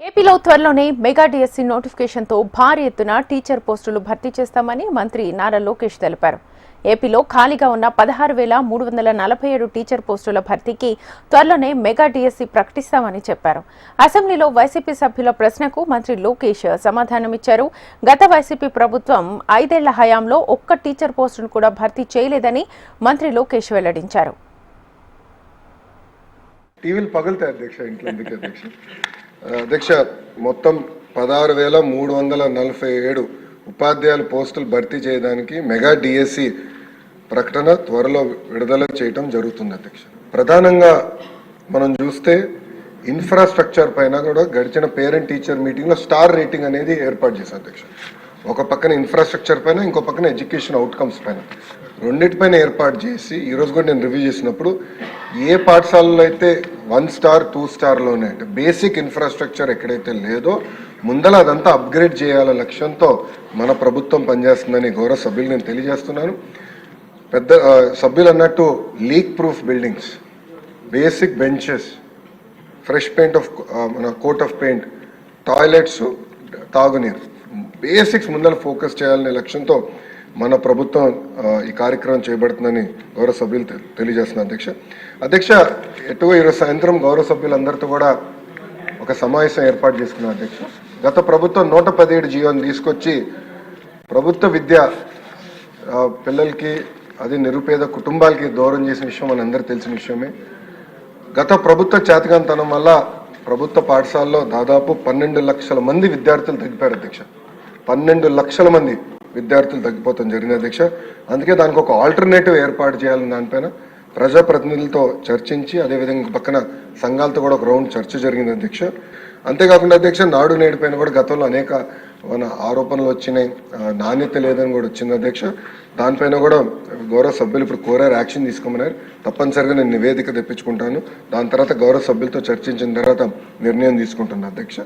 ఏపీలో త్వరలోనే mega DSC నోటిఫికేషన్తో భారీ ఎత్తున టీచర్ పోస్టులు భర్తీ చేస్తామని మంత్రి నారా లోకేష్ తెలిపారు. ఏపీలో ఖాళీగా ఉన్న 16,347 టీచర్ పోస్టుల భర్తీకి త్వరలోనే మెగా డిఎస్సీ ప్రకటిస్తామని చెప్పారు. అసెంబ్లీలో వైసీపీ సభ్యుల ప్రశ్నకు మంత్రి లోకేష్ సమాధానమిచ్చారు. గత వైసీపీ ప్రభుత్వం 5 ఏళ్ల హయాంలో ఒక్క టీచర్ పోస్టును కూడా భర్తీ చేయలేదని మంత్రి లోకేష్ వెల్లడించారు. అధ్యక్ష మొత్తం 16,347 ఉపాధ్యాయుల పోస్టులు భర్తీ చేయడానికి మెగా డిఎస్సి ప్రకటన త్వరలో విడుదల చేయడం జరుగుతుంది. అధ్యక్ష ప్రధానంగా మనం చూస్తే ఇన్ఫ్రాస్ట్రక్చర్ పైన కూడా గడిచిన పేరెంట్ టీచర్ మీటింగ్లో స్టార్ రేటింగ్ అనేది ఏర్పాటు చేశారు. అధ్యక్ష ఒక పక్కన ఇన్ఫ్రాస్ట్రక్చర్ పైన ఇంకో పక్కన ఎడ్యుకేషన్ అవుట్కమ్స్ పైన రెండింటిపైన ఏర్పాటు చేసి ఈరోజు కూడా నేను రివ్యూ చేసినప్పుడు ఏ పాఠశాలలో అయితే 1 స్టార్ 2 స్టార్లోనే అంటే బేసిక్ ఇన్ఫ్రాస్ట్రక్చర్ ఎక్కడైతే లేదో ముందల అదంతా అప్గ్రేడ్ చేయాల లక్ష్యంతో మన ప్రభుత్వం పనిచేస్తుందని గౌరవ సభ్యులు నేను తెలియజేస్తున్నాను. పెద్ద సభ్యులు అన్నట్టు leak proof buildings, basic benches, fresh paint of మన కోట్ ఆఫ్ పెయింట్, టాయిలెట్స్, తాగునీరు, బేసిక్స్ ముందర ఫోకస్ చేయాలనే లక్ష్యంతో మన ప్రభుత్వం ఈ కార్యక్రమం చేయబడుతుందని గౌరవ సభ్యులు తెలియజేస్తున్నారు. అధ్యక్ష ఎటువో ఈరోజు సాయంత్రం గౌరవ సభ్యులందరితో కూడా ఒక సమావేశం ఏర్పాటు చేసుకున్నారు. అధ్యక్ష గత ప్రభుత్వం 117 జీవోని తీసుకొచ్చి ప్రభుత్వ విద్య పిల్లలకి అది నిరుపేద కుటుంబాలకి దూరం చేసిన విషయం మన అందరూ తెలిసిన విషయమే. గత ప్రభుత్వ చేతకాంతనం వల్ల ప్రభుత్వ పాఠశాలలో దాదాపు 12 లక్షల మంది విద్యార్థులు తగ్గిపోయారు. అధ్యక్ష 12 లక్షల మంది విద్యార్థులు తగ్గిపోతాం జరిగింది. అధ్యక్ష అందుకే దానికి ఒక ఆల్టర్నేటివ్ ఏర్పాటు చేయాలని దానిపైన ప్రజాప్రతినిధులతో చర్చించి అదేవిధంగా పక్కన సంఘాలతో కూడా ఒక రౌండ్ చర్చ జరిగింది. అధ్యక్ష అంతేకాకుండా అధ్యక్ష నాడు నేడు పైన కూడా గతంలో అనేక మన ఆరోపణలు వచ్చినాయి, నాణ్యత లేదని కూడా వచ్చింది. అధ్యక్ష దానిపైన కూడా గౌరవ సభ్యులు ఇప్పుడు కోరారు, యాక్షన్ తీసుకోమన్నారు. తప్పనిసరిగా నేను నివేదిక తెప్పించుకుంటాను. దాని తర్వాత గౌరవ సభ్యులతో చర్చించిన తర్వాత నిర్ణయం తీసుకుంటున్నాను. అధ్యక్ష